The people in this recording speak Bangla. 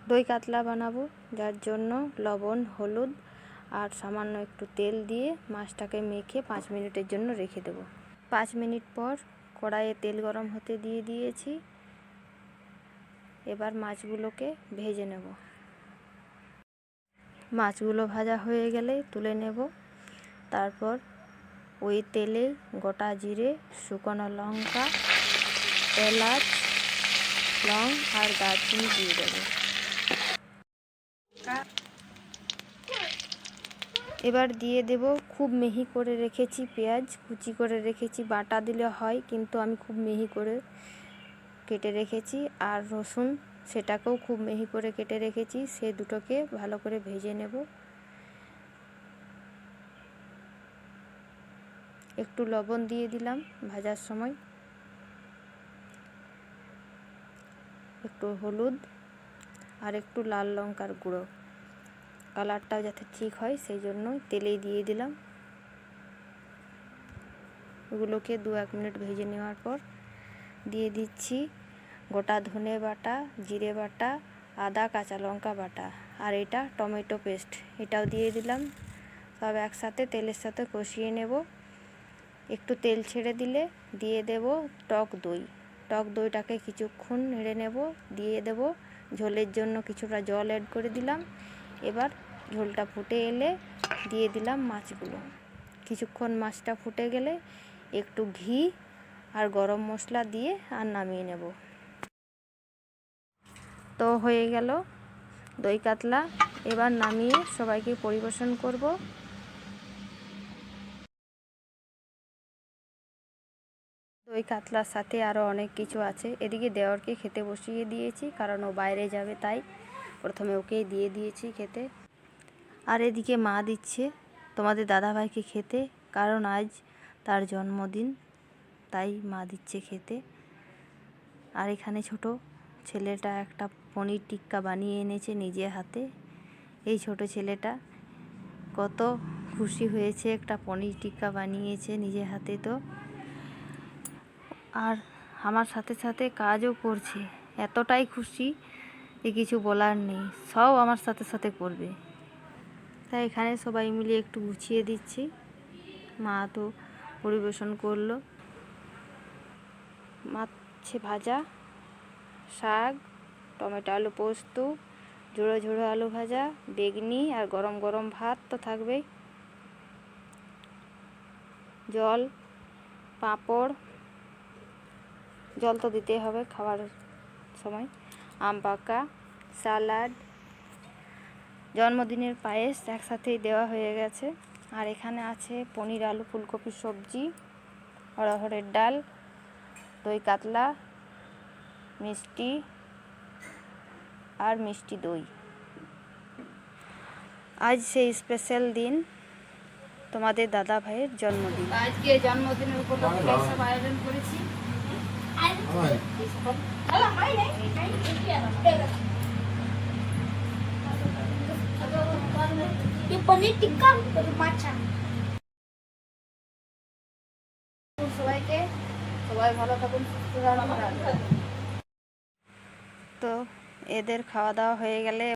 দই কাতলা বানাবো, যার জন্য লবণ, হলুদ আর সামান্য একটু তেল দিয়ে মাছটাকে মেখে 5 মিনিটের জন্য রেখে দেব। 5 মিনিট পর কড়াইয়ে তেল গরম হতে দিয়ে দিয়েছি। এবার মাছগুলোকে ভেজে নেব। মাছগুলো ভাজা হয়ে গেলে তুলে নেব। তারপর ওই তেলে গোটা জিরে, শুকনো লঙ্কা, এলাচ, লং আর দারচিনি দিয়ে দেব। এবার দিয়ে দেব খুব মিহি করে রেখেছি পেঁয়াজ, কুচি করে রেখেছি, বাটা দিলে হয় কিন্তু আমি খুব মিহি করে কেটে রেখেছি। আর রসুন, সেটাকেও খুব মিহি করে কেটে রেখেছি। সে দুটোকে ভালো করে ভেজে নেব। একটু লবণ দিয়ে দিলাম ভাজার সময়, একটু হলুদ আর একটু লাল লঙ্কার গুঁড়ো, কালারটাও যাতে ঠিক হয় সেই জন্য তেলেই দিয়ে দিলাম। ওগুলোকে 2-1 মিনিট ভেজে নেওয়ার পর দিয়ে দিচ্ছি গোটা ধনে বাটা, জিরে বাটা, আদা কাঁচা লঙ্কা বাটা আর এটা টমেটো পেস্ট, এটাও দিয়ে দিলাম। সব একসাথে তেলের সাথে কষিয়ে নেব। একটু তেল ছেড়ে দিলে দিয়ে দেব টক দই। টক দইটাকে কিছুক্ষণ নেড়ে নেব। দিয়ে দেব ঝোলের জন্য কিছুটা জল অ্যাড করে দিলাম। এবার ঝোলটা ফুটে এলে দিয়ে দিলাম মাছগুলো। কিছুক্ষণ মাছটা ফুটে গেলে একটু ঘি আর গরম মশলা দিয়ে আর নামিয়ে নেব। তো হয়ে গেল দই কাতলা। এবার নামিয়ে সবাইকে পরিবেশন করব। দই কাতলার সাথে আরও অনেক কিছু আছে। এদিকে দেওরকে খেতে বসিয়ে দিয়েছি, কারণ ও বাইরে যাবে, তাই প্রথমে ওকেই দিয়ে দিয়েছি খেতে। আর এদিকে মা দিচ্ছে তোমাদের দাদাভাইকে খেতে, কারণ আজ তার জন্মদিন, তাই মা দিচ্ছে খেতে। আর এখানে ছোট ছেলেটা একটা পনির টিক্কা বানিয়ে এনেছে নিজে হাতে। এই ছোট ছেলেটা কত খুশি হয়েছে, একটা পনির টিক্কা বানিয়েছে নিজে হাতে। তো আর আমার সাথে সাথে কাজও করছে, এতটাই খুশি যে কিছু বলার নেই। সব আমার সাথে সাথে করবে। তাই এখানে সবাই মিলে একটু গুছিয়ে দিচ্ছি। মা তো পরিবেশন করলো মাছ ভাজা, শাক, টমেটো আলু পোস্ত, ঝুড়ো ঝুড়ো আলু ভাজা, বেগনি আর গরম গরম ভাত তো থাকবেই, জল, পাঁপড়, জল তো দিতেই হবে খাওয়ার সময়, আম পাকা, স্যালাড, জন্মদিনের পায়েস একসাথেই দেওয়া হয়ে গেছে। আর এখানে আছে পনির আলু ফুলকপির সবজি, অড়হরের ডাল, দই কাতলা, মিষ্টি আর মিষ্টি দই। আজ সেই স্পেশাল দিন, তোমাদের দাদা ভাইয়ের জন্মদিন। আজকে জন্মদিনের উপলক্ষে সব আয়োজন করেছি। সবাইকে, সবাই ভালো থাকুন, সুস্থ থাকুন। তো এদের খাওয়া দাওয়া হয়ে গেলে